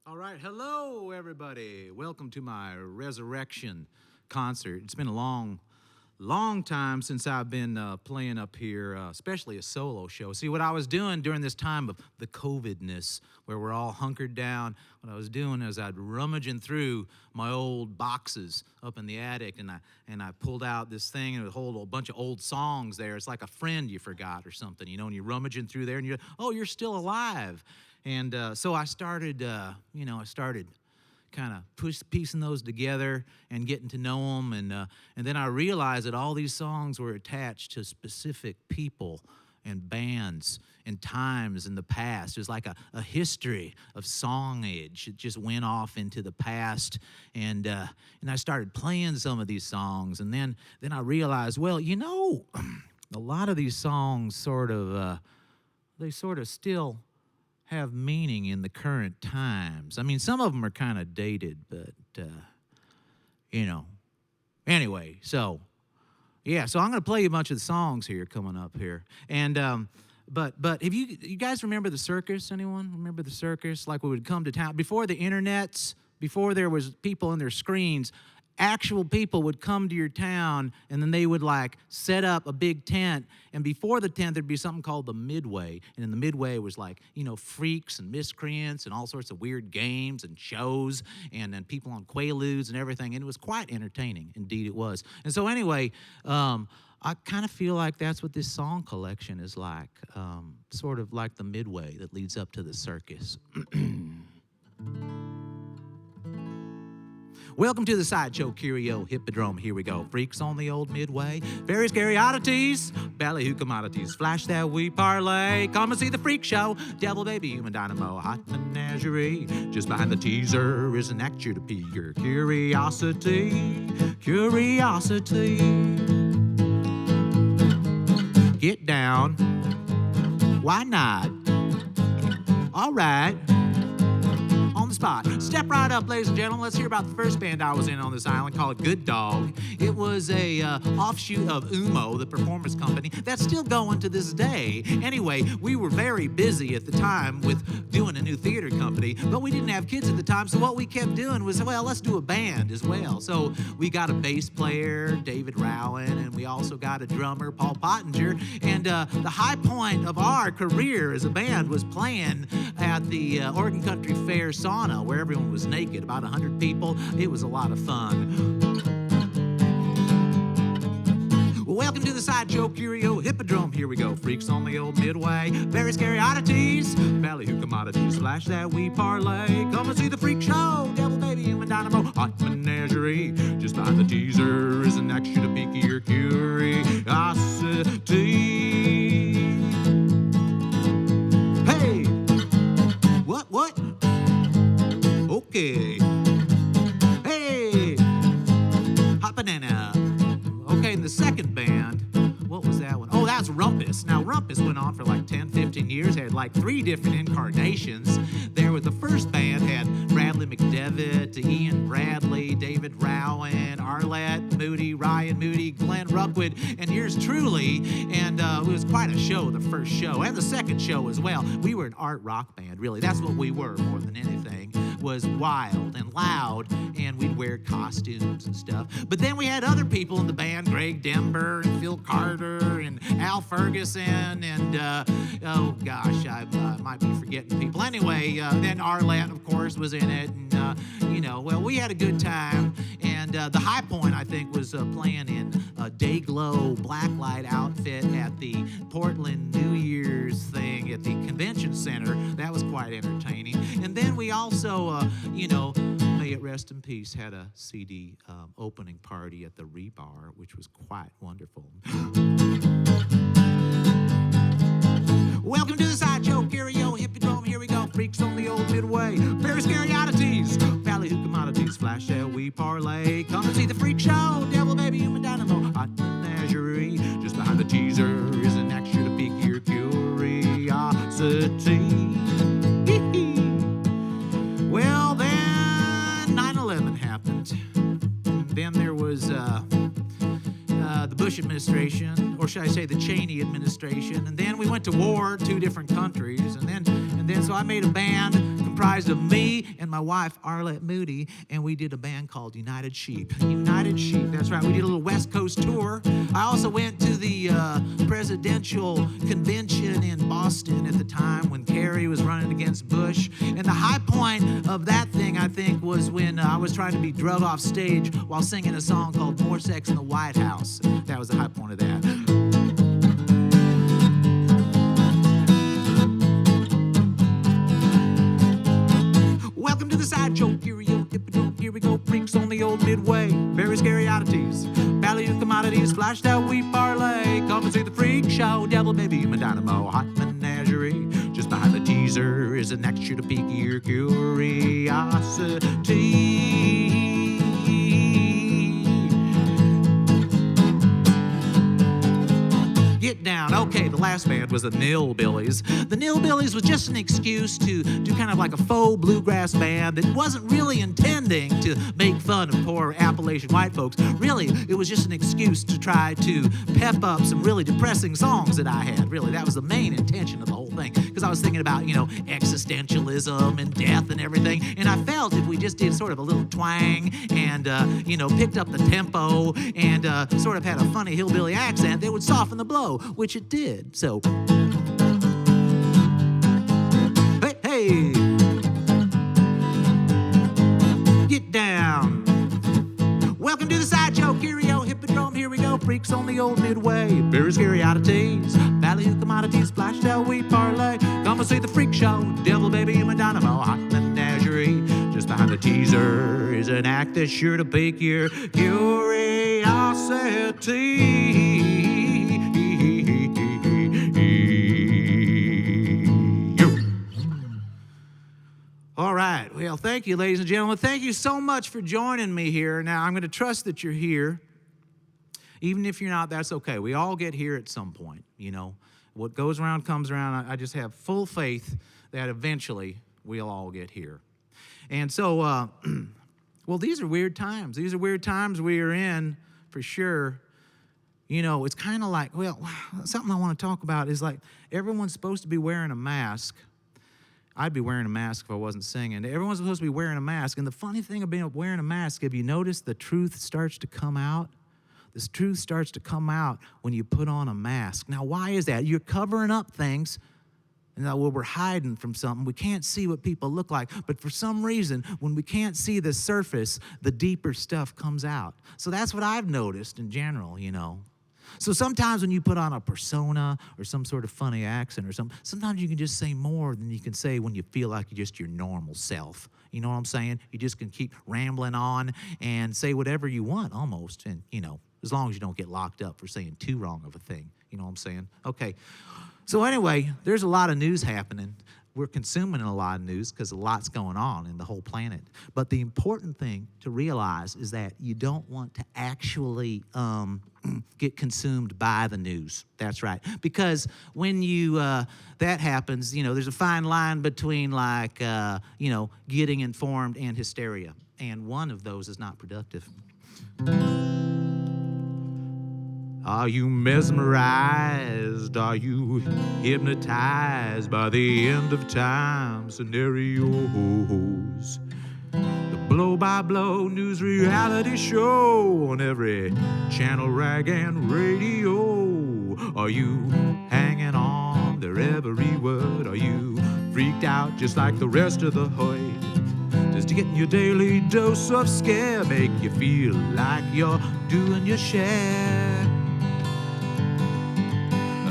All right, hello everybody. Welcome to my resurrection concert. It's been a long time since I've been playing up here, especially a solo show. See, what I was doing during this time of the COVID-ness, where we're all hunkered down, what I was doing is I'd rummaging through my old boxes up in the attic, and I pulled out this thing, and it would hold a bunch of old songs there. It's like a friend you forgot or something, you know, and you're rummaging through there, and you're still alive. And so I started, kind of piecing those together and getting to know them. And then I realized that all these songs were attached to specific people and bands and times in the past. It was like a history of songage. It just went off into the past. And I started playing some of these songs. And then I realized, well, you know, a lot of these songs they sort of still have meaning in the current times. I mean, some of them are kind of dated, but, Anyway, so I'm going to play you a bunch of the songs here coming up here. And, but if you guys remember the circus? Anyone remember the circus? Like we would come to town. Before the internets, before there was people on their screens, actual people would come to your town, and then they would like set up a big tent, and before the tent there'd be something called the midway, and in the midway was like, freaks and miscreants and all sorts of weird games and shows and people on quaaludes and everything, and it was quite entertaining. Indeed it was. And so anyway, I kind of feel like that's what this song collection is like, sort of like the midway that leads up to the circus. Welcome to the Sideshow Curio Hippodrome. Here we go. Freaks on the old midway. Very scary oddities. Ballyhoo commodities. Flash that we parlay. Come and see the freak show. Devil baby, human dynamo, hot menagerie. Just behind the teaser is an actor to pique your curiosity. Curiosity. Get down. Why not? All right. On the spot. Step right up, ladies and gentlemen. Let's hear about the first band I was in on this island called Good Dog. It was a offshoot of Umo, the performance company, that's still going to this day. Anyway, we were very busy at the time with doing a new theater company, but we didn't have kids at the time, so what we kept doing was, well, let's do a band as well. So we got a bass player, David Rowan, and we also got a drummer, Paul Pottinger, and the high point of our career as a band was playing at the Oregon Country Fair sauna, where everyone was naked, about 100 people. It was a lot of fun. Welcome to the Sideshow Curio Hippodrome. Here we go. Freaks on the old midway. Very scary oddities. Ballyhoo commodities. Flash that we parlay. Come and see the freak show. Devil baby, human dynamo, hot menagerie. Just behind the teaser is an extra to pique your curiosity. Hey! What? Okay. Hey! Hot banana. Okay, and the second band, what was that one? Oh, that's Rumpus. Now, Rumpus went on for like 10, 15 years, had like 3 different incarnations. There was the first band, had Bradley McDevitt, Ian Bradley, David Rowan, Arlette Moody, Ryan Moody, Glenn Ruckwood, and yours truly. And it was quite a show, the first show, and the second show as well. We were an art rock band, really. That's what we were more than anything. Was wild and loud, and we'd wear costumes and stuff. But then we had other people in the band, Greg Dember and Phil Carter and Al Ferguson, and oh gosh, I might be forgetting people. Anyway, then Arlette, of course, was in it, and well, we had a good time. And the high point, I think, was playing in a Dayglow blacklight outfit at the Portland New Year's thing at the convention center. That was quite entertaining. And then we also, may it rest in peace, had a CD opening party at the Rebar, which was quite wonderful. Welcome to the Sideshow Curio Hippodrome. Here we go. Freaks on the old midway. Very scary oddities. Ballyhoo commodities. Flash that we parlay. Come and see the freak show. Devil baby, human dynamo, hot menagerie. Just behind the teaser is an extra to pique your curiosity. Well, then 9/11 happened. Then there was the Bush administration, or should I say the Cheney administration, and then we went to war, 2 different countries, and then so I made a band comprised of me and my wife, Arlette Moody, and we did a band called United Sheep. United Sheep, that's right. We did a little West Coast tour. I also went to the presidential convention in Boston at the time when Kerry was running against Bush. And the high point of that thing, I think, was when I was trying to be drug off stage while singing a song called More Sex in the White House. That was the high point of that. Welcome to the sideshow, curio, hippodrome, here we go, freaks on the old midway, very scary oddities, value commodities, flashed out we parlay, come and see the freak show, devil baby, my dynamo, hot menagerie, just behind the teaser is an extra to pique your curiosity. Get down. Okay, the last band was the Nilbillies. The Nilbillies was just an excuse to do kind of like a faux bluegrass band that wasn't really intending to make fun of poor Appalachian white folks. Really, it was just an excuse to try to pep up some really depressing songs that I had. Really, that was the main intention of the whole thing. Because I was thinking about, existentialism and death and everything. And I felt if we just did sort of a little twang and, picked up the tempo and sort of had a funny hillbilly accent, they would soften the blow, which it did. So, hey, get down. Welcome to the sideshow, curio, hippodrome, here we go, freaks on the old midway, very scary oddities, value commodities, flashed out we parlay, come and see the freak show, devil baby and my dynamo, hot menagerie, just behind the teaser is an act that's sure to pique your curiosity. All right. Well, thank you, ladies and gentlemen. Thank you so much for joining me here. Now, I'm going to trust that you're here. Even if you're not, that's okay. We all get here at some point, What goes around comes around. I just have full faith that eventually we'll all get here. And so, well, these are weird times. These are weird times we are in, for sure. It's kind of like, something I want to talk about is like everyone's supposed to be wearing a mask. I'd be wearing a mask if I wasn't singing. Everyone's supposed to be wearing a mask. And the funny thing about wearing a mask, have you noticed the truth starts to come out? This truth starts to come out when you put on a mask. Now, why is that? You're covering up things. And we're hiding from something. We can't see what people look like. But for some reason, when we can't see the surface, the deeper stuff comes out. So that's what I've noticed in general, So sometimes when you put on a persona or some sort of funny accent or something, sometimes you can just say more than you can say when you feel like you're just your normal self. You know what I'm saying? You just can keep rambling on and say whatever you want almost. And, as long as you don't get locked up for saying too wrong of a thing. You know what I'm saying? Okay. So anyway, there's a lot of news happening. We're consuming a lot of news because a lot's going on in the whole planet. But the important thing to realize is that you don't want to actually get consumed by the news. That's right. Because when that happens, there's a fine line between getting informed and hysteria. And one of those is not productive. Are you mesmerized? Are you hypnotized by the end of time scenarios? The blow-by-blow news reality show on every channel, rag, and radio. Are you hanging on their every word? Are you freaked out just like the rest of the hood? Just to get your daily dose of scare, make you feel like you're doing your share.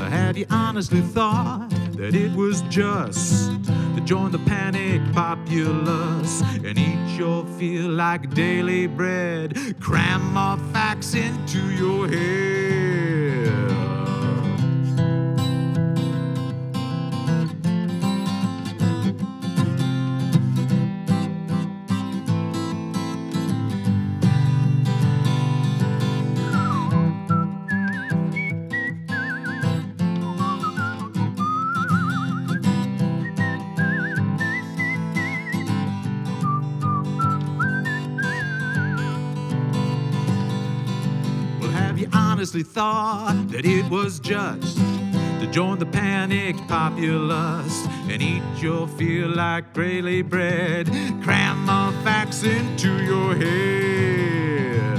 Have you honestly thought that it was just to join the panic populace and eat your feel like daily bread, cram more facts into your head? Honestly thought that it was just to to join the panicked populace and eat your feel like daily bread. Cram my facts into your head.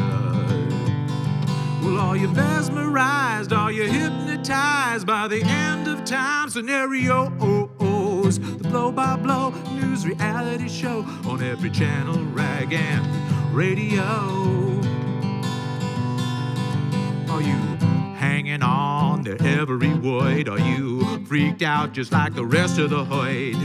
Well, are you mesmerized? Are you hypnotized by the end of time scenarios? The blow-by-blow news reality show on every channel, rag and radio. Are you hanging on to every word? Are you freaked out just like the rest of the hood?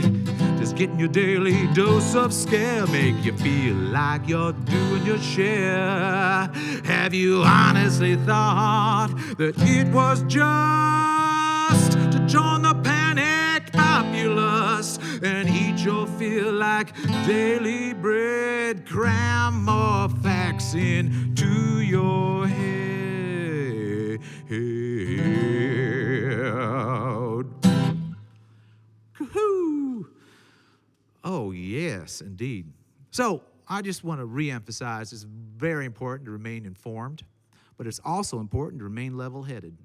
Just getting your daily dose of scare make you feel like you're doing your share. Have you honestly thought that it was just to join the panicked populace and eat your feel like daily bread? Cram more facts into your head. Oh, yes, indeed. So I just want to reemphasize it's very important to remain informed, but it's also important to remain level-headed,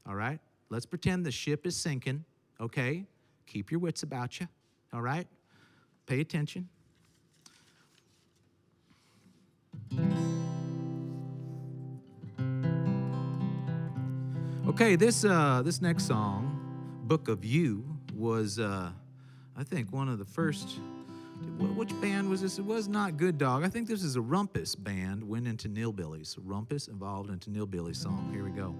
all right? Let's pretend the ship is sinking, okay? Keep your wits about you, all right? Pay attention. Okay, this next song, Book of You, was, I think, one of the first. Which band was this? It was not Good Dog. I think this is a Rumpus band, went into Nilbillies. Rumpus evolved into Nilbillies song. Here we go.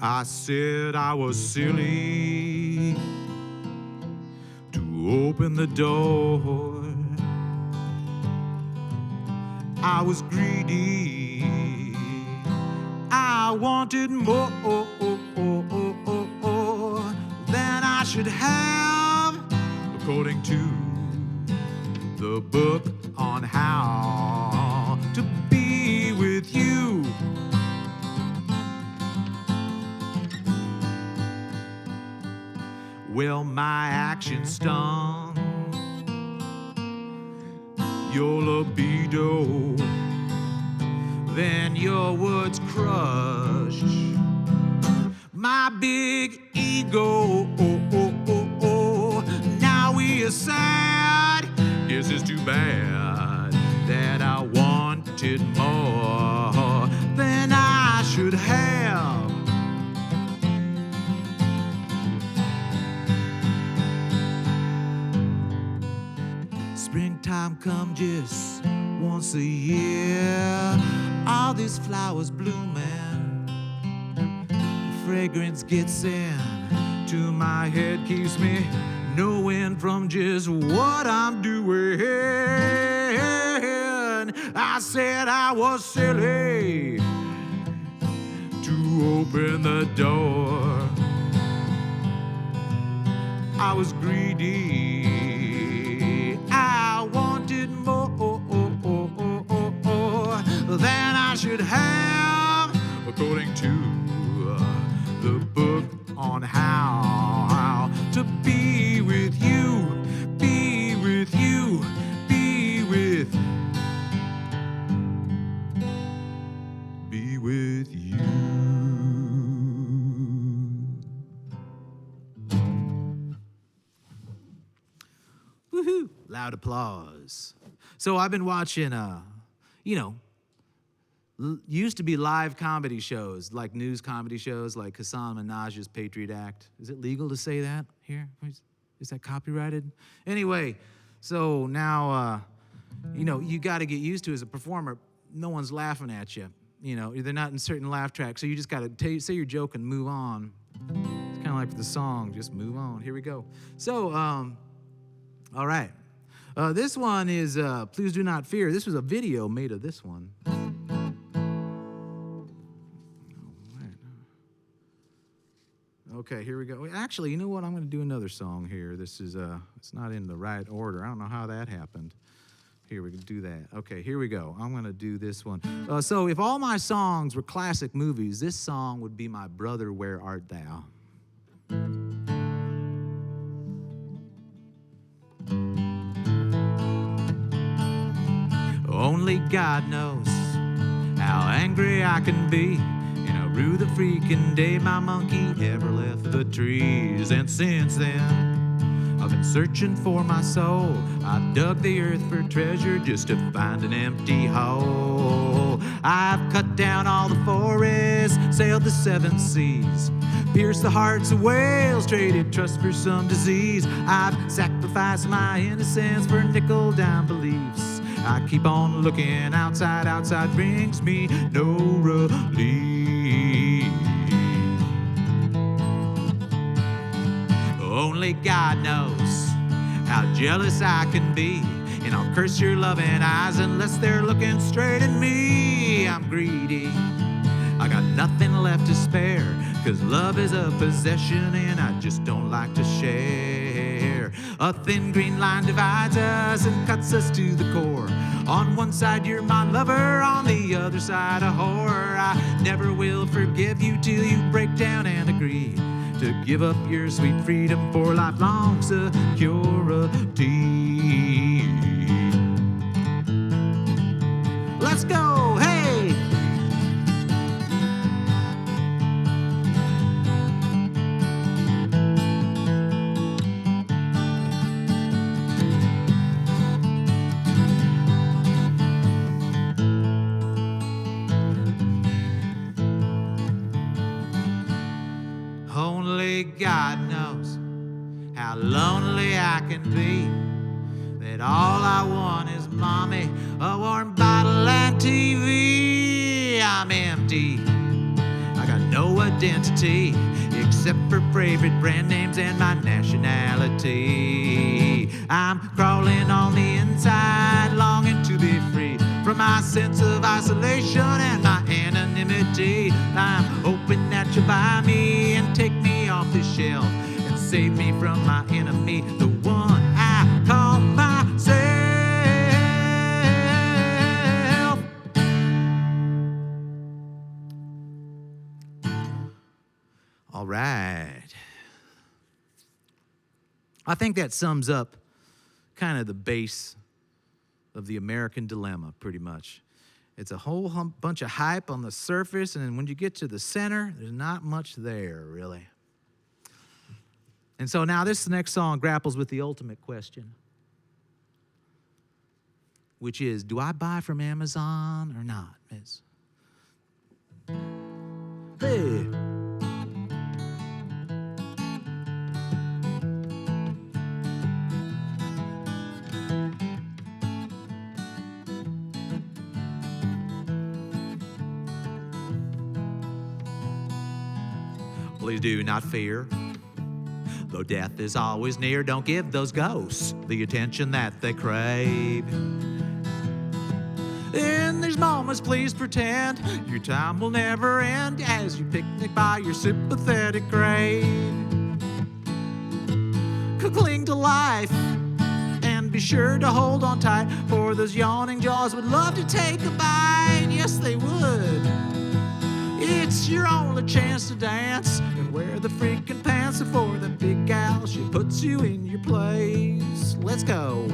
I said I was silly to open the door. I was greedy. I wanted more than I should have, according to the book on how to be with you. Well, my actions stung your libido, then your words crushed my big ego. Now we are sad. Guess it's too bad that I wanted more than I should have. Springtime come just once a year. All these flowers blooming, the fragrance gets in to my head, keeps me knowing from just what I'm doing. I said I was silly to open the door. I was greedy. I wanted more than I should have, according to the book on how to be with you, be with you, be with you. Woohoo! Loud applause. So I've been watching, used to be live comedy shows, like news comedy shows, like Hassan Minaj's Patriot Act. Is it legal to say that here? Is that copyrighted? Anyway, so now, you got to get used to as a performer, no one's laughing at you. They're not in certain laugh tracks, so you just got to say your joke and move on. It's kind of like the song, just move on. Here we go. So, all right. This one is Please Do Not Fear. This was a video made of this one. Okay, here we go. Actually, you know what? I'm going to do another song here. This is, it's not in the right order. I don't know how that happened. Here, we can do that. Okay, here we go. I'm going to do this one. So if all my songs were classic movies, this song would be my Brother, Where Art Thou? Only God knows how angry I can be. And how rude the freaking day my monkey ever left the trees. And since then, I've been searching for my soul. I've dug the earth for treasure just to find an empty hole. I've cut down all the forests, sailed the 7 seas, pierced the hearts of whales, traded trust for some disease. I've sacrificed my innocence for nickel-dime beliefs. I keep on looking outside, outside brings me no relief. Only God knows how jealous I can be, and I'll curse your loving eyes unless they're looking straight at me. I'm greedy, I got nothing left to spare, 'cause love is a possession and I just don't like to share. A thin green line divides us and cuts us to the core. On one side you're my lover, on the other side a whore. I never will forgive you till you break down and agree to give up your sweet freedom for lifelong security. Let's go, hey! Only God knows how lonely I can be, that all I want is mommy, a warm bottle and TV. I'm empty, I got no identity except for favorite brand names and my nationality. I'm crawling on the inside, longing to be free from my sense of isolation and my anonymity. I'm hoping that you'll buy me and take me off the shelf and save me from my enemy, the one I call myself. All right. I think that sums up kind of the base of the American dilemma, pretty much. It's a whole bunch of hype on the surface, and then when you get to the center, there's not much there, really. And so now this next song grapples with the ultimate question, which is, do I buy from Amazon or not, miss? Hey. Please do not fear, though death is always near. Don't give those ghosts the attention that they crave. In these moments, please pretend your time will never end as you picnic by your sympathetic grave. Cling to life and be sure to hold on tight, for those yawning jaws would love to take a bite. Yes, they would. It's your only chance to dance and wear the freaking pants before the big gal, she puts you in your place. Let's go.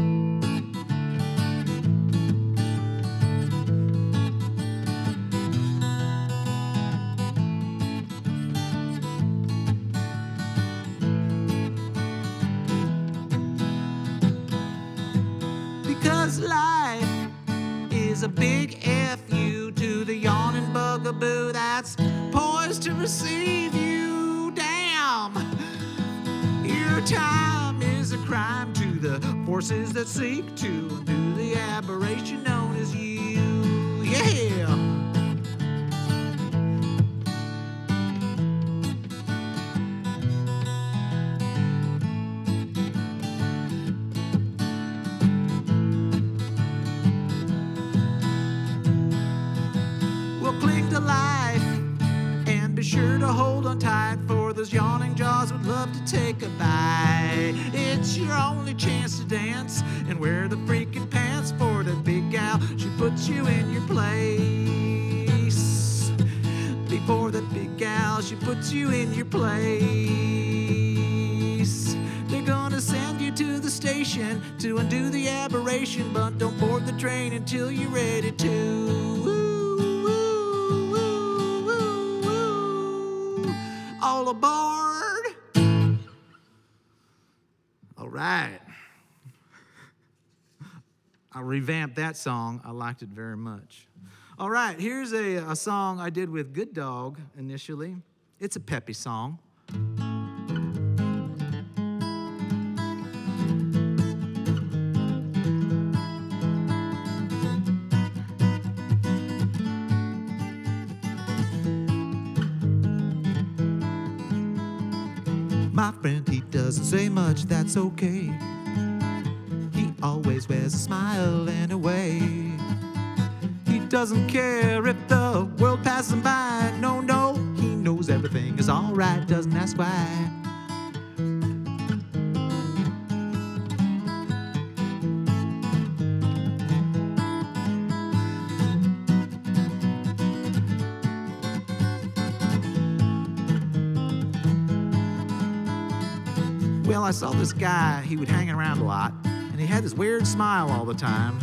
Because life is a big F-U to the yawning bugaboo that's poised to receive you. Damn, your time is a crime to the forces that seek to undo the aberration known as you. Yeah. Cling to life and be sure to hold on tight, for those yawning jaws would love to take a bite. It's your only chance to dance and wear the freaking pants for the big gal. She puts you in your place. Before the big gal, she puts you in your place. They're gonna send you to the station to undo the aberration, but don't board the train until you're ready to. Woo, woo, woo, woo, woo. All aboard! All right. I revamped that song. I liked it very much. All right, here's a song I did with Good Dog initially. It's a peppy song. My friend, he doesn't say much, that's okay. He always wears a smile and a way. He doesn't care if the world passes him by. No, no, he knows everything is alright, doesn't ask why. Well, I saw this guy, he would hang around a lot, and he had this weird smile all the time.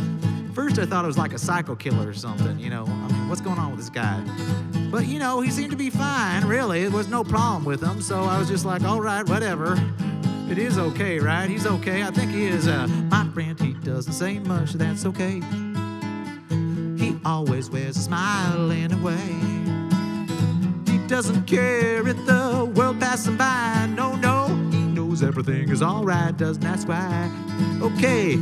First, I thought it was like a psycho killer or something, you know. I mean, what's going on with this guy? But, you know, he seemed to be fine, really. There was no problem with him, so I was just like, all right, whatever. It is okay, right? He's okay. I think he is. My friend, he doesn't say much, that's okay. He always wears a smile in a way. He doesn't care if the world passes him by. No, no, he knows everything is all right, doesn't ask why. Okay.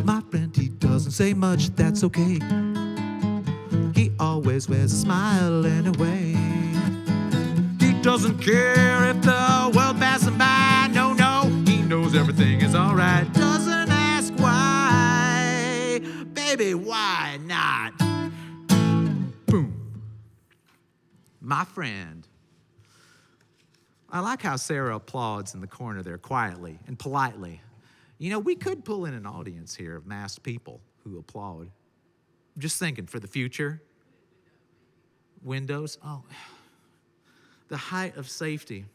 My friend, he doesn't say much, that's okay. He always wears a smile in a way. He doesn't care if the world passes him by. No, no, he knows everything is alright. Doesn't ask why. Baby, why not? Boom. My friend. I like how Sarah applauds in the corner there quietly and politely. You know, we could pull in an audience here of masked people who applaud. I'm just thinking for the future. Windows. Oh, the height of safety.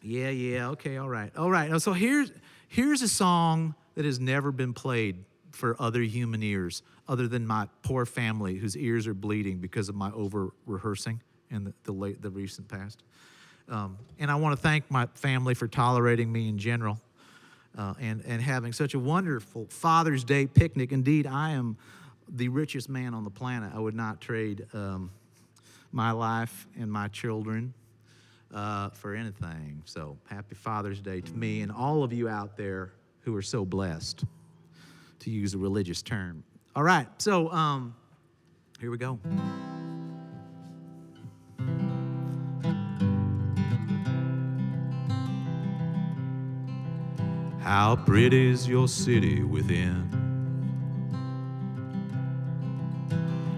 Yeah, okay, all right. All right, so here's a song that has never been played for other human ears other than my poor family whose ears are bleeding because of my over-rehearsing in the recent past. And I want to thank my family for tolerating me in general and having such a wonderful Father's Day picnic. Indeed, I am the richest man on the planet. I would not trade my life and my children for anything. So happy Father's Day to me and all of you out there who are so blessed, to use a religious term. All right, so here we go. How pretty is your city within?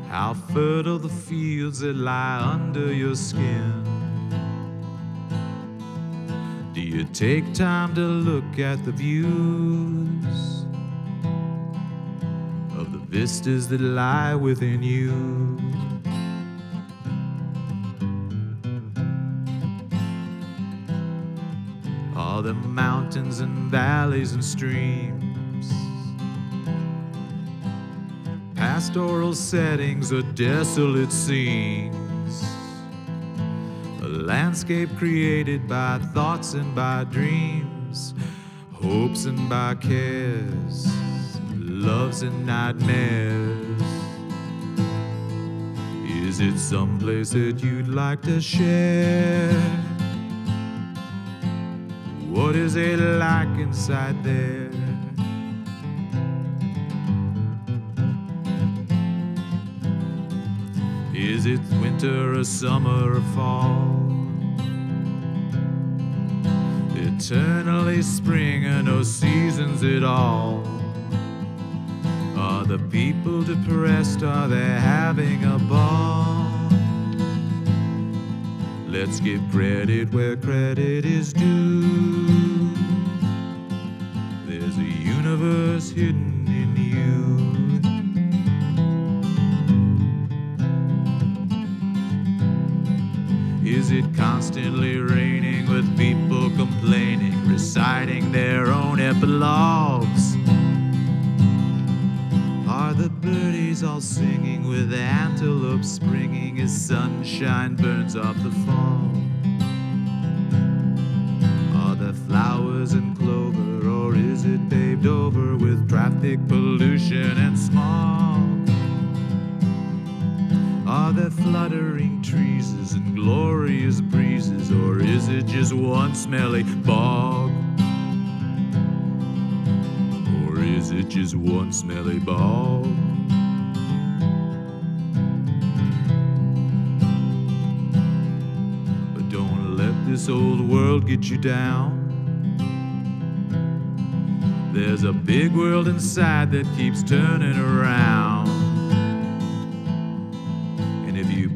How fertile the fields that lie under your skin. Do you take time to look at the views of the vistas that lie within you? All the mountains and valleys and streams, pastoral settings or desolate scenes, landscape created by thoughts and by dreams, hopes and by cares, loves and nightmares. Is it someplace that you'd like to share? What is it like inside there? Is it winter or summer or fall? Eternally spring or no seasons at all? Are the people depressed? Are they having a ball? Let's give credit where credit is due. There's a universe hidden in you. Is it constantly raining with people complaining, reciting their own epilogues? Are the birdies all singing with antelopes springing as sunshine burns off the fall? Are there flowers and clover, or is it paved over with traffic pollution and smog? Are there fluttering trees and glorious breezes, or is it just one smelly bog? Or is it just one smelly bog? But don't let this old world get you down. There's a big world inside that keeps turning around.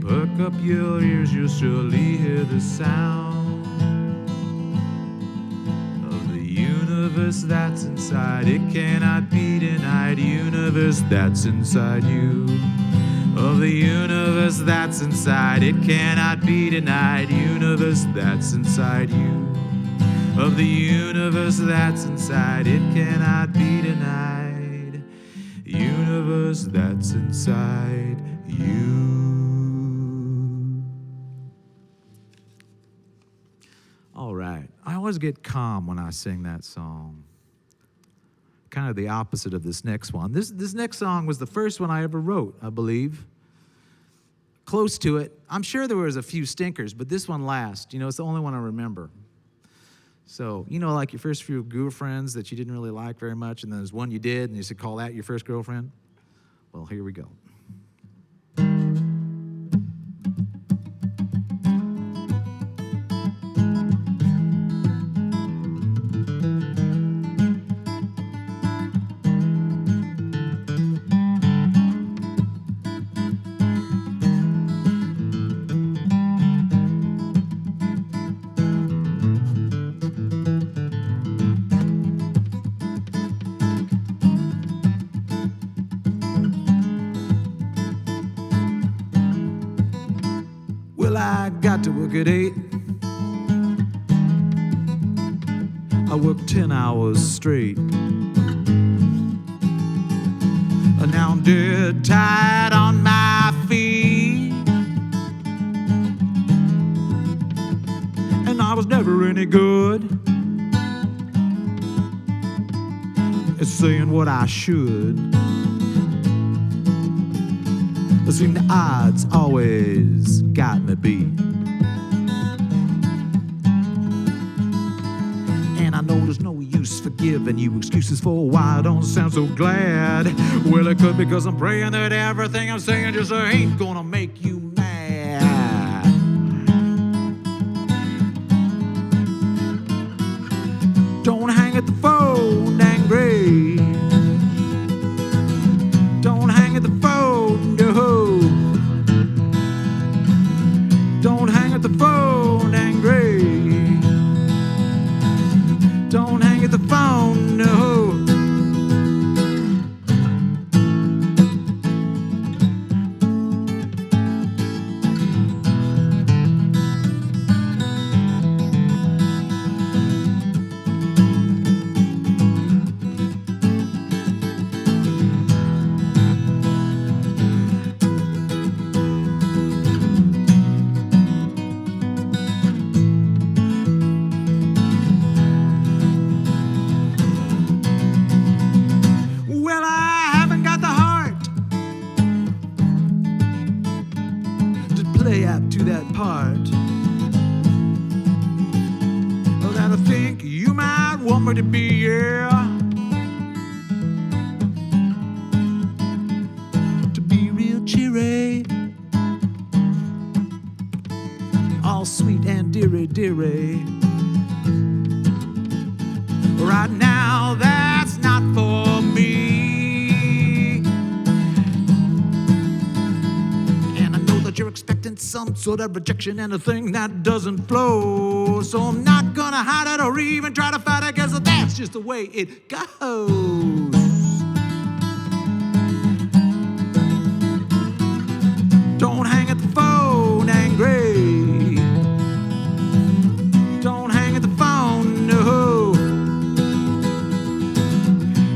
Perk up your ears, you'll surely hear the sound of the universe that's inside. It cannot be denied. Universe that's inside you. Of the universe that's inside. It cannot be denied. Universe that's inside you. Of the universe that's inside. It cannot be denied. Universe that's inside you. All right. I always get calm when I sing that song. Kind of the opposite of this next one. This next song was the first one I ever wrote, I believe. Close to it. I'm sure there was a few stinkers, but this one last. You know, it's the only one I remember. So, you know, like your first few girlfriends that you didn't really like very much, and then there's one you did, and you said, call that your first girlfriend? Well, here we go. I got to work at 8. I worked 10 hours straight. And now I'm dead tired on my feet. And I was never any good at saying what I should. I seen the odds always got me beat. And I know there's no use for giving you excuses for why I don't sound so glad. Well, it could be because I'm praying that everything I'm saying just ain't gonna make you mad. Don't hang at the phone angry. Don't hang at the phone, no. Don't hang at the phone angry. Don't hang at the phone, no. somewhere to be, yeah. To be real cheery, all sweet and dearie. Right now, that's not for me. And I know that you're expecting some sort of rejection and a thing that doesn't flow. So I'm not gonna hide it or even try to fight it, 'cause that's just the way it goes. Don't hang at the phone angry. Don't hang at the phone, no.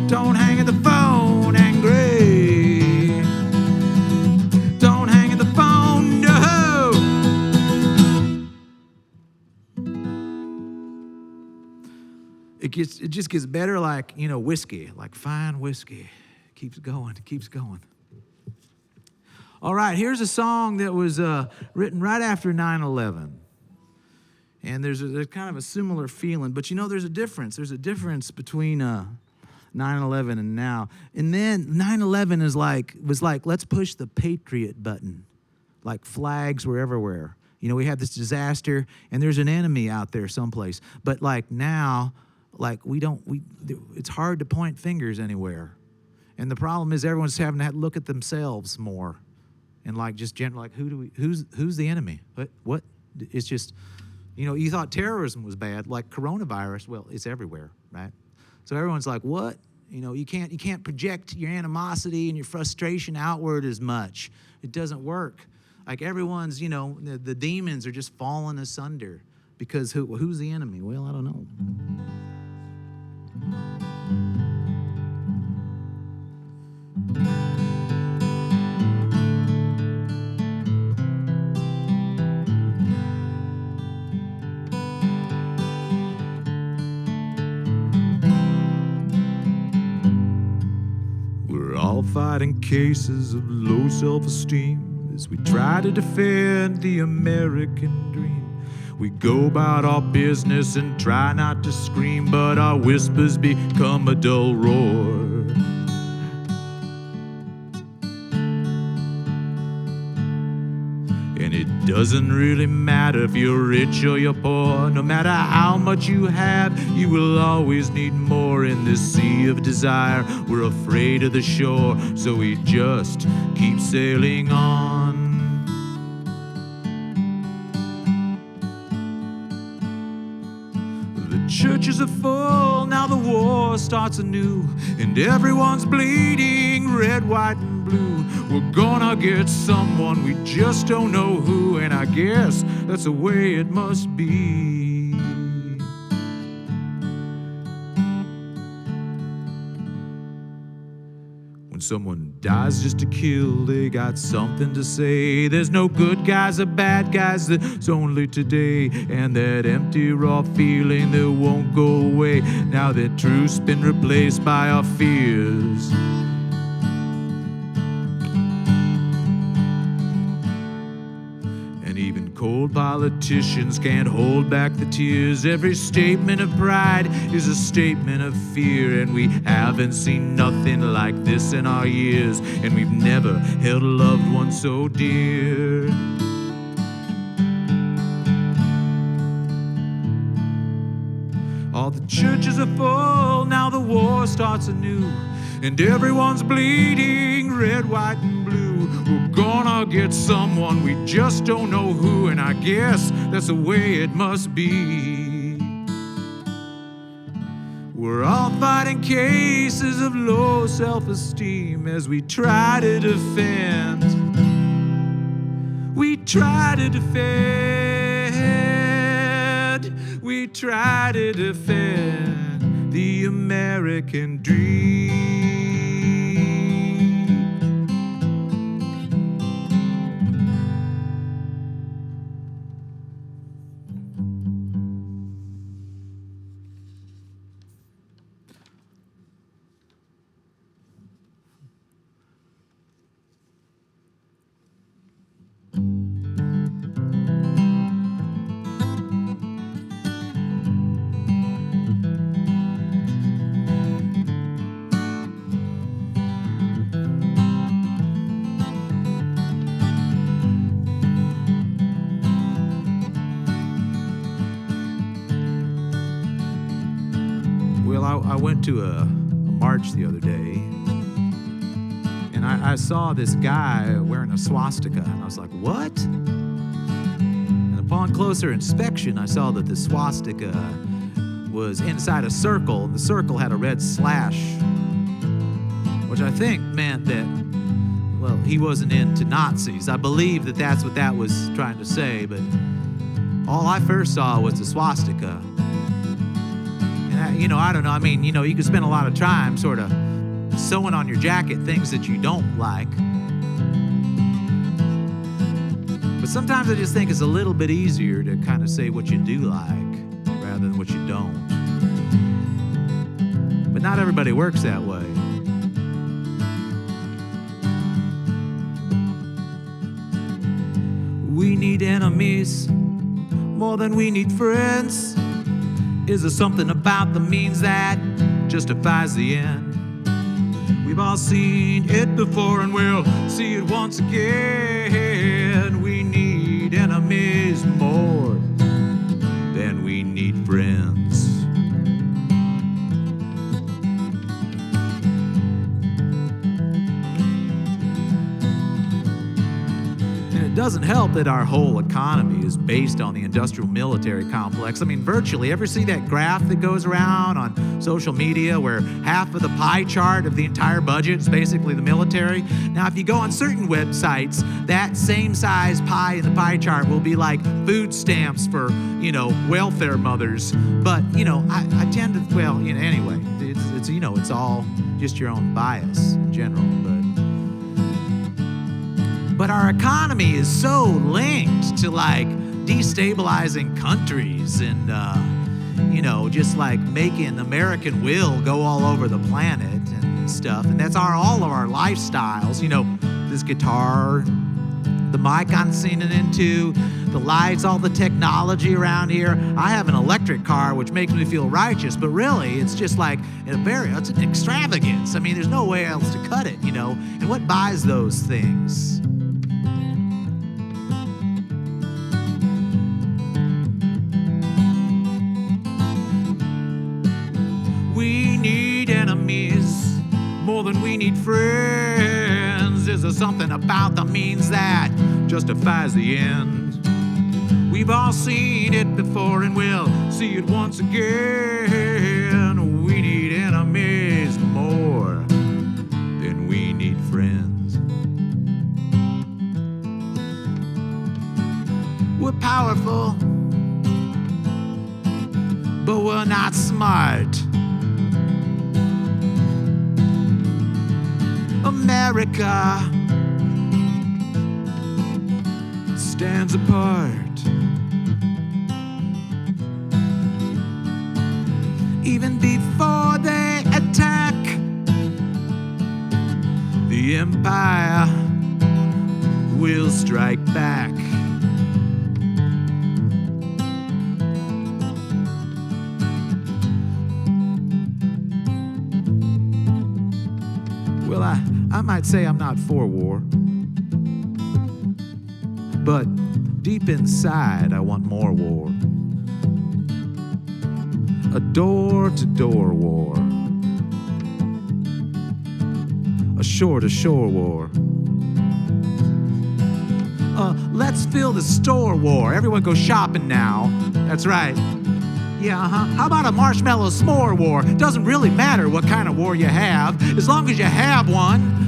Don't hang at the phone angry. Don't hang at the phone, no. It just gets better, like, you know, whiskey, like fine whiskey. Keeps going. All right, here's a song that was written right after 9/11. And there's kind of a similar feeling. But, you know, there's a difference. There's a difference between 9/11 and now. And then 9/11 was like, let's push the patriot button. Like flags were everywhere. You know, we had this disaster, and there's an enemy out there someplace. But, like, now, like, it's hard to point fingers anywhere. And the problem is everyone's having to look at themselves more. And like just like who's the enemy? What? It's just, you know, you thought terrorism was bad, like coronavirus. Well, it's everywhere, right? So everyone's like, what? You know, you can't project your animosity and your frustration outward as much. It doesn't work. Like everyone's, you know, the demons are just falling asunder because who's the enemy? Well, I don't know. We're all fighting cases of low self-esteem as we try to defend the American dream. We go about our business and try not to scream, but our whispers become a dull roar. And it doesn't really matter if you're rich or you're poor. No matter how much you have, you will always need more in this sea of desire. We're afraid of the shore, so we just keep sailing on. The churches are full, now the war starts anew, and everyone's bleeding red, white, and blue. We're gonna get someone, we just don't know who, and I guess that's the way it must be. When someone dies just to kill, they got something to say. There's no good guys or bad guys, there's only today. And that empty, raw feeling that won't go away now that truth's been replaced by our fears. And even cold politicians can't hold back the tears. Every statement of pride is a statement of fear. And we haven't seen nothing like this in our years. And we've never held a loved one so dear. All the churches are full, now the war starts anew. And everyone's bleeding red, white, and blue. We're gonna get someone, we just don't know who. And I guess that's the way it must be. We're all fighting cases of low self-esteem as we try to defend. We try to defend. We try to defend the American dream. I went to a march the other day, and I saw this guy wearing a swastika, and I was like, what? And upon closer inspection, I saw that the swastika was inside a circle, and the circle had a red slash, which I think meant that, well, he wasn't into Nazis. I believe that that's what that was trying to say, but all I first saw was the swastika. And I don't know, I mean, you can spend a lot of time sort of sewing on your jacket things that you don't like. But sometimes I just think it's a little bit easier to kind of say what you do like rather than what you don't. But not everybody works that way. We need enemies more than we need friends. Is there something about the means that justifies the end? We've all seen it before and we'll see it once again. We need enemies more than we need friends. It doesn't help that our whole economy is based on the industrial military complex. I mean, virtually, ever see that graph that goes around on social media where half of the pie chart of the entire budget is basically the military? Now, if you go on certain websites, that same size pie in the pie chart will be like food stamps for, welfare mothers. But, I tend to, anyway, it's all just your own bias in general, But our economy is so linked to destabilizing countries and, just making American will go all over the planet and stuff. And that's all of our lifestyles. This guitar, the mic I'm singing into, the lights, all the technology around here. I have an electric car, which makes me feel righteous, but really it's just it's an extravagance. I mean, there's no way else to cut it, And what buys those things? We need enemies more than we need friends. Is there something about the means that justifies the end? We've all seen it before and we'll see it once again. We need enemies more than we need friends. We're powerful, but we're not smart. America stands apart. Even before they attack, the empire will strike back. Well, I might say I'm not for war, but deep inside I want more war. A door-to-door war. A shore-to-shore war. Let's fill the store war. Everyone go shopping now. That's right. Yeah, How about a marshmallow s'more war? Doesn't really matter what kind of war you have, as long as you have one.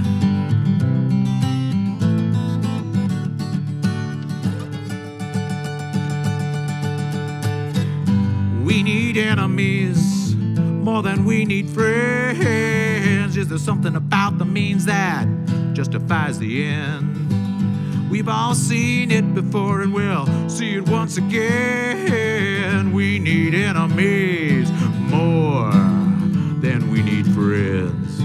We need enemies more than we need friends. Is there something about the means that justifies the end? We've all seen it before and we'll see it once again. We need enemies more than we need friends.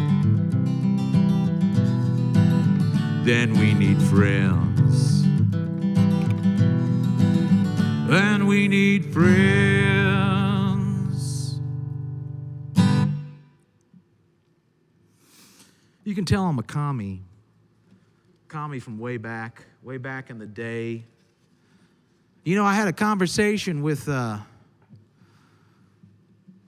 Then we need friends. And we need friends. You can tell I'm a commie from way back in the day. I had a conversation with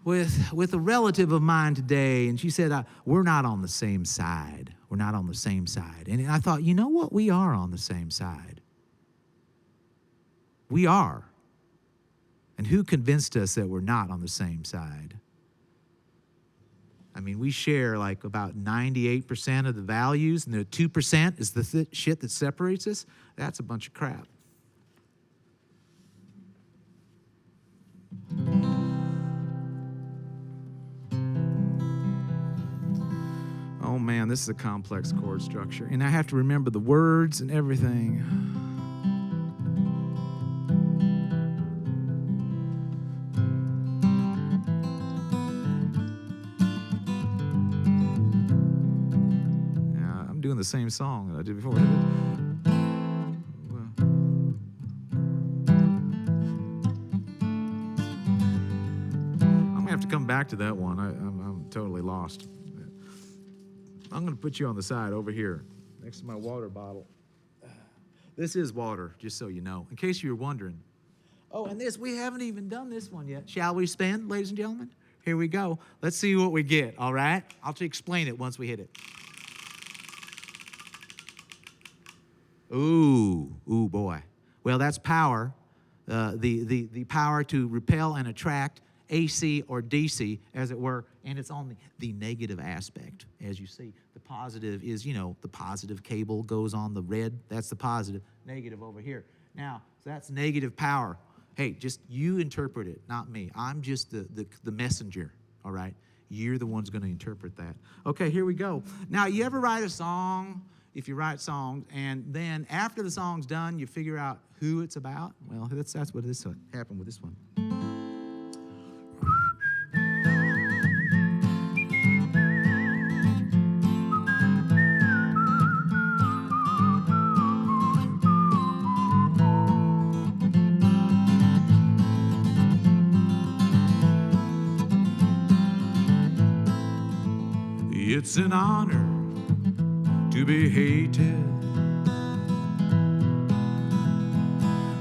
with a relative of mine today, and she said, we're not on the same side. We're not on the same side. And I thought, you know what? We are on the same side. We are. And who convinced us that we're not on the same side? I mean, we share like about 98% of the values, and the 2% is the shit that separates us. That's a bunch of crap. Oh man, this is a complex chord structure, and I have to remember the words and everything. Yeah, I'm doing the same song that I did before. I'm gonna have to come back to that one. I'm totally lost. I'm going to put you on the side over here next to my water bottle. This is water, just so you know, in case you were wondering. Oh, and this, we haven't even done this one yet. Shall we spin, ladies and gentlemen? Here we go. Let's see what we get, all right? I'll explain it once we hit it. Ooh, boy. Well, that's power, the power to repel and attract, AC or DC, as it were, and it's on the negative aspect, as you see. The positive is, the positive cable goes on the red. That's the positive. Negative over here. Now, so that's negative power. Hey, just you interpret it, not me. I'm just the messenger, all right? You're the one's going to interpret that. Okay, here we go. Now, you ever write a song, if you write songs, and then after the song's done, you figure out who it's about? Well, that's what this happened with this one. It's an honor to be hated,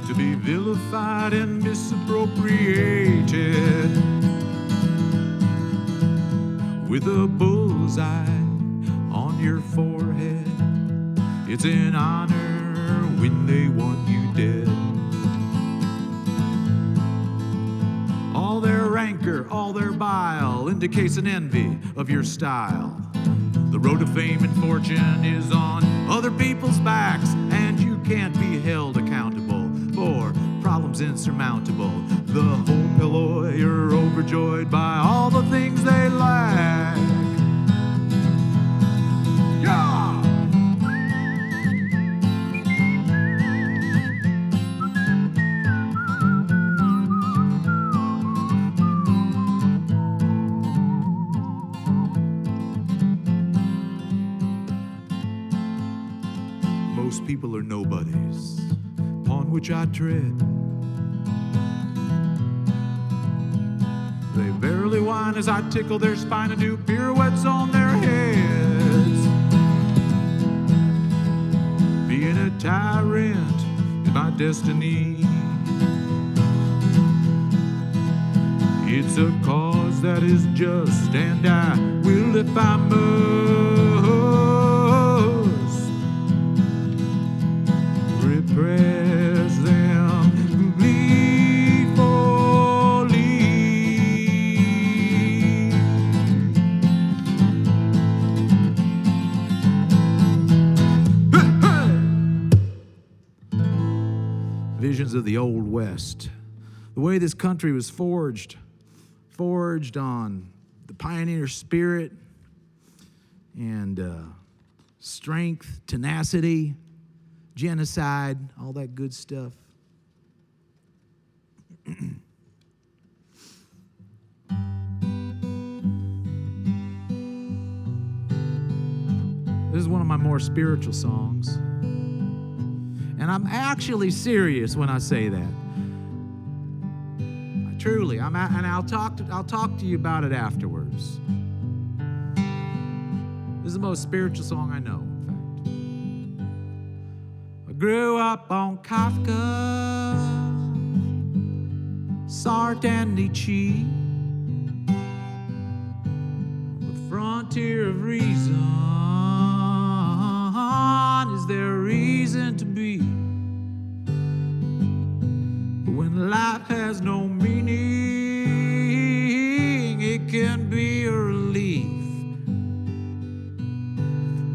to be vilified and misappropriated, with a bullseye on your forehead. It's an honor when they want you dead. All their rancor, all their bile indicates an envy of your style. The road to fame and fortune is on other people's backs, and you can't be held accountable for problems insurmountable. The whole pillow, you're overjoyed by all the things they lack. Yeah! Most people are nobodies upon which I tread. They barely whine as I tickle their spine and do pirouettes on their heads. Being a tyrant is my destiny. It's a cause that is just, and I will if I must repress them gleefully. Visions of the Old West. The way this country was forged on the pioneer spirit and strength, tenacity, genocide, all that good stuff. This is one of my more spiritual songs. And I'm actually serious when I say that. Truly, and I'll talk to you about it afterwards. This is the most spiritual song I know, in fact. I grew up on Kafka, Sartre, and Nietzsche. frontier of reason. Is there a reason to be? But when life has no meaning, it can be a relief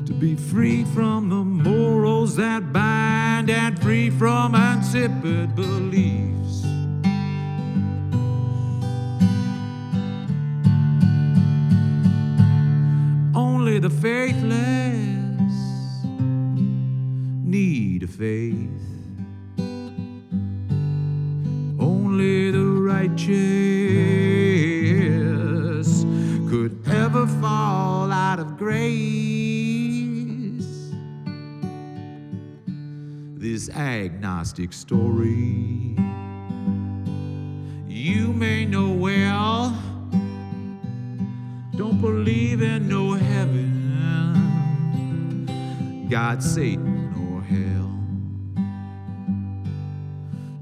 to be free from the morals that bind and free from insipid beliefs. Only the faithless need a faith. Only the righteous could ever fall out of grace. This agnostic story you may know well. Don't believe in no heaven, God, Satan, or hell.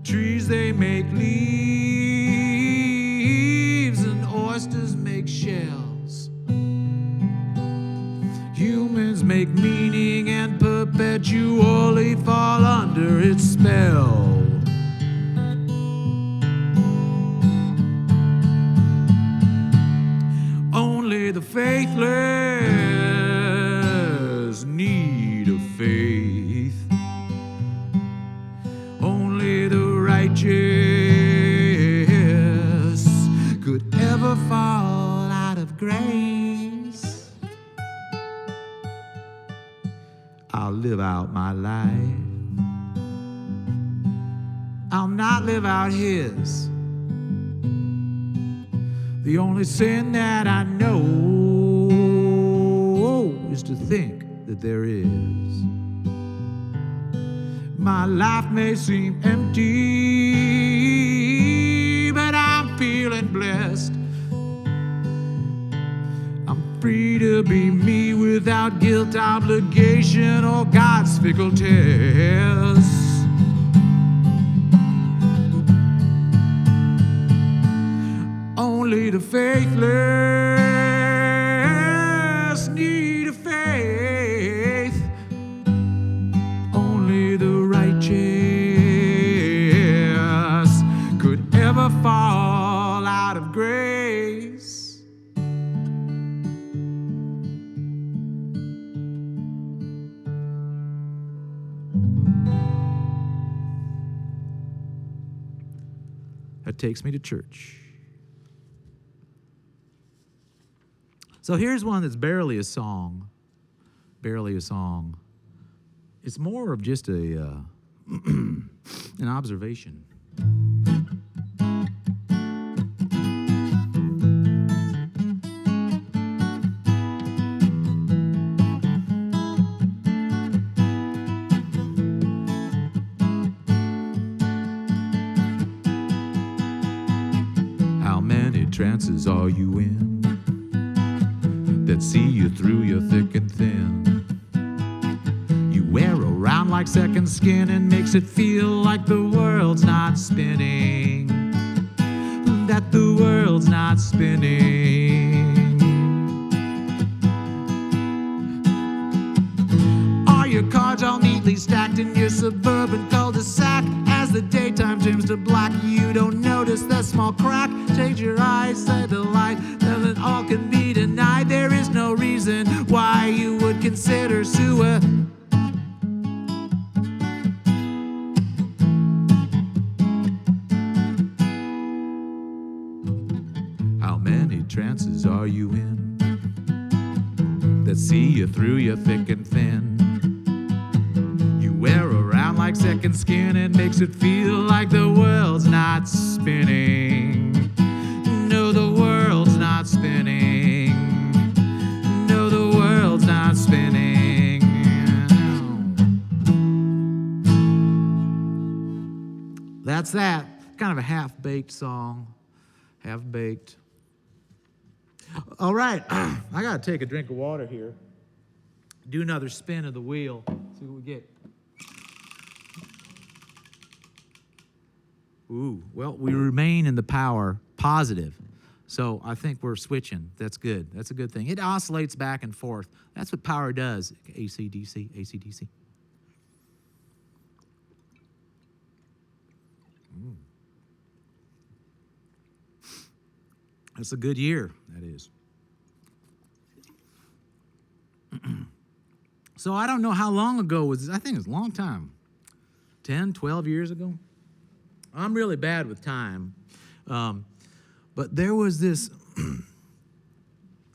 Trees, they make leaves, and oysters make shells. Humans make meaning and perpetually fall under its spell. Only the faithless need a faith. Only the righteous could ever fall out of grace. I'll live out my life. I'll not live out his. The only sin that I know is to think that there is. My life may seem empty, but I'm feeling blessed. I'm free to be me without guilt, obligation, or God's fickle tests. Only the faithless need a faith. Only the righteous could ever fall out of grace. That takes me to church. So here's one that's barely a song. Barely a song. It's more of just a an observation. How many trances are you in that see you through your thick and thin? You wear around like second skin and makes it feel like the world's not spinning, that the world's not spinning. Are your cards all neatly stacked in your suburban cul-de-sac? As the daytime turns to black, you don't notice the small crack. Take your eyes to the light, then all can be denied. There is no reason why you would consider suicide. How many trances are you in that see you through your thick and thin? You wear around like second skin and makes it feel like the world's not spinning. No, the world's not spinning. No, the world's not spinning. That's that. Kind of a half-baked song. Half-baked. All right. I got to take a drink of water here. Do another spin of the wheel. See what we get. Ooh, well, we remain in the power positive So I think we're switching. That's good. That's a good thing. It oscillates back and forth. That's what power does. AC, DC, AC, DC. That's a good year, that is. So I don't know how long ago was this. I think it was a long time. 10, 12 years ago. I'm really bad with time. But there was this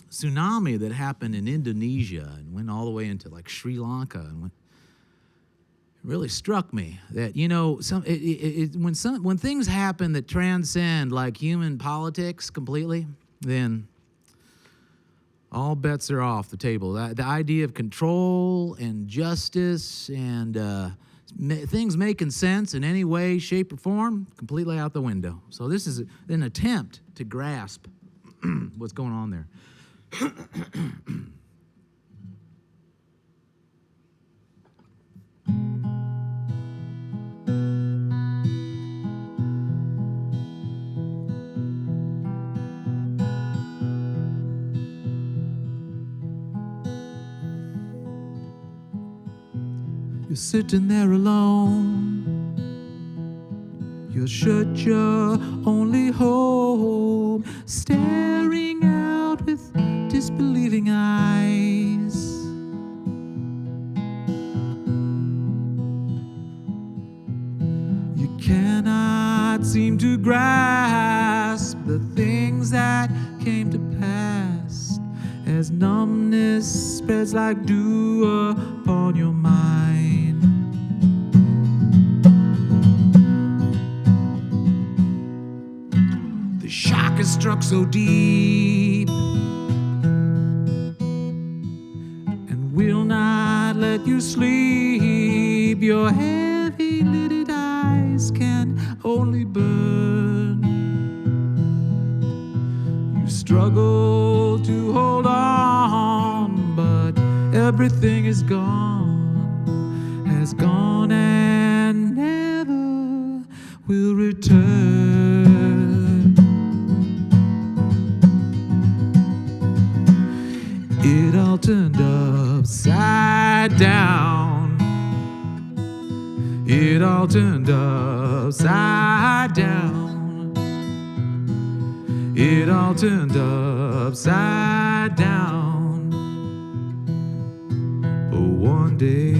tsunami that happened in Indonesia and went all the way into like Sri Lanka, and it really struck me that, you know, when things happen that transcend like human politics completely, then all bets are off the table. The idea of control and justice and things making sense in any way, shape, or form, completely out the window. So this is an attempt to grasp what's going on there. You're sitting there alone. Your shirt, your only hope, staring out with disbelieving eyes. You cannot seem to grasp the things that came to pass as numbness spreads like dew upon your mind. The shock has struck so deep and will not let you sleep. Your heavy-lidded eyes can only burn. You struggle to hold on, but everything is gone, has gone and never will return. It all turned upside down. It all turned upside down. It all turned upside down. But one day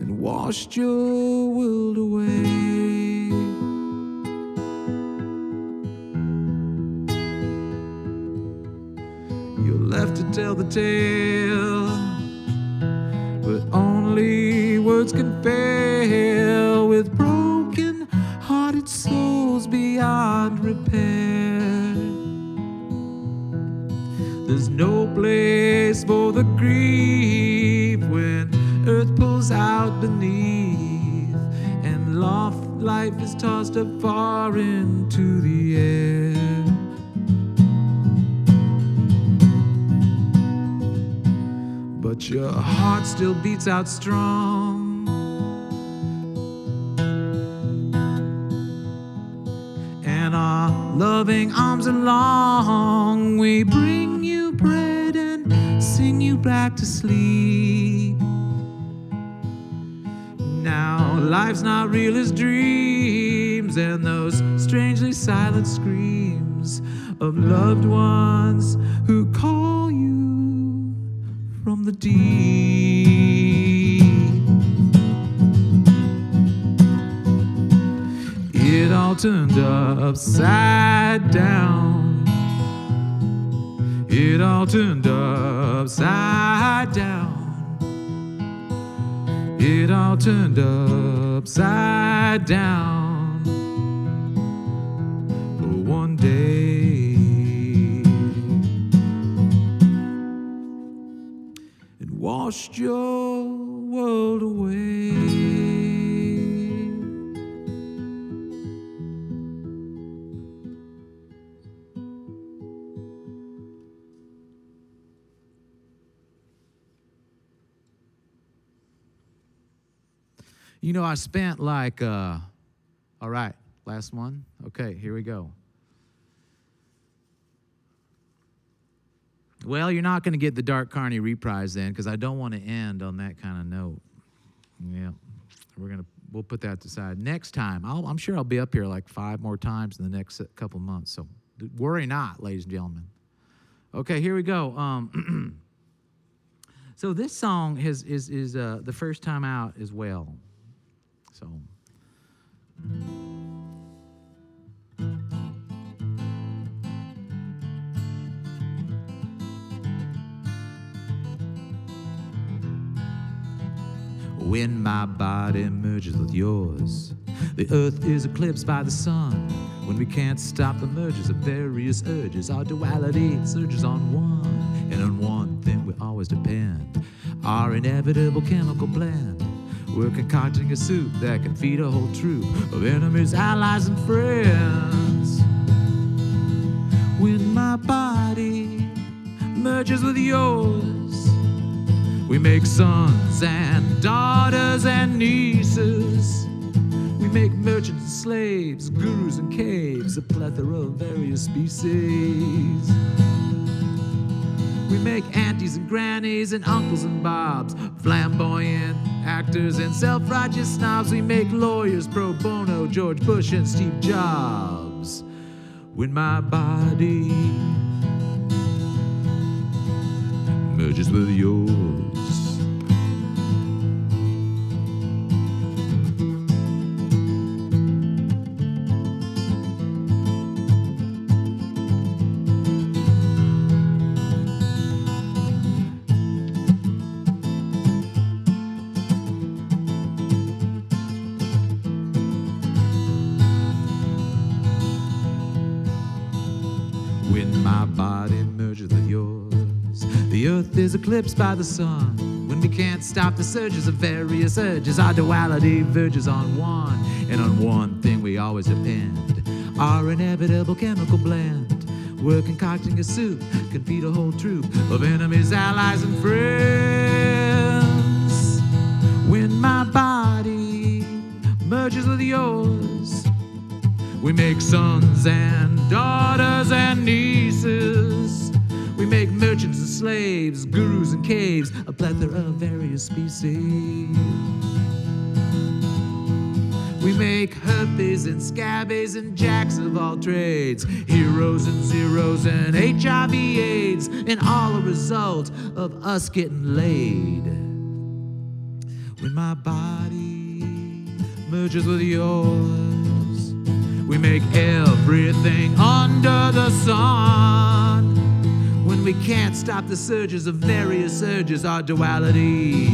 and washed your world away. Left to tell the tale, but only words can fail with broken-hearted souls beyond repair. There's no place for the grief when earth pulls out beneath and life is tossed up far into the air. But your heart still beats out strong, and our loving arms are long. We bring you bread and sing you back to sleep. Now life's not real as dreams, and those strangely silent screams of loved ones who call you from the deep. It all turned upside down. It all turned upside down. It all turned upside down. For one day washed your world away. You know, I spent like All right, last one. Okay, here we go. Well, you're not going to get the Dark Carny reprise then, because I don't want to end on that kind of note. Yeah, we'll put that aside. Next time, I'm sure I'll be up here like 5 more times in the next couple months. So worry not, ladies and gentlemen. Okay, here we go. So this song is the first time out as well. So. When my body merges with yours, the earth is eclipsed by the sun. When we can't stop the mergers of various urges, our duality surges on one, and on one thing we always depend, our inevitable chemical blend. We're concocting a soup that can feed a whole troop of enemies, allies, and friends. When my body merges with yours, we make sons and daughters and nieces. We make merchants and slaves, gurus and caves, a plethora of various species. We make aunties and grannies and uncles and bobs, flamboyant actors and self-righteous snobs. We make lawyers pro bono, George Bush and Steve Jobs. When my body merges with yours, is eclipsed by the sun. When we can't stop the surges of various urges, our duality verges on one, and on one thing we always depend, our inevitable chemical blend. We're concocting a soup, can feed a whole troop of enemies, allies, and friends. When my body merges with yours, we make sons and daughters and nieces. We make merchants and slaves, gurus and caves, a plethora of various species. We make herpes and scabies and jacks of all trades, heroes and zeros and HIV AIDS, and all a result of us getting laid. When my body merges with yours, we make everything under the sun. When we can't stop the surges of various urges, our duality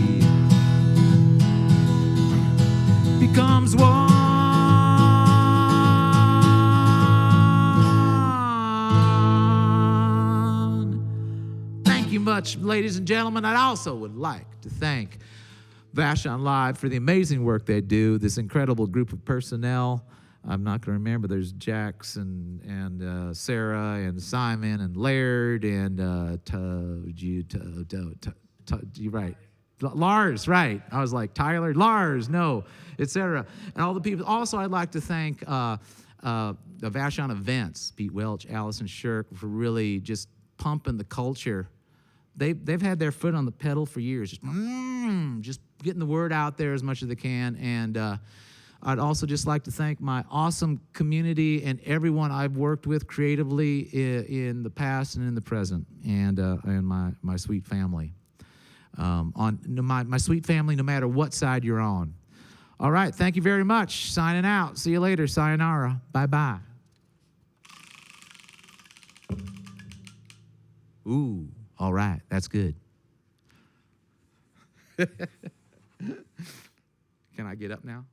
becomes one. Thank you much, ladies and gentlemen. I also would like to thank VashonLIVE for the amazing work they do, this incredible group of personnel. I'm not going to remember. There's Jax and Sarah and Simon and Laird and you're right. Lars, right. I was like, Tyler, Lars, no, etc. And all the people. Also, I'd like to thank the Vashon events, Pete Welch, Allison Shirk, for really just pumping the culture. They've had their foot on the pedal for years, just getting the word out there as much as they can. And I'd also just like to thank my awesome community and everyone I've worked with creatively in the past and in the present, and my sweet family. My sweet family, no matter what side you're on. All right, thank you very much. Signing out. See you later. Sayonara. Bye-bye. Ooh, all right. That's good. Can I get up now?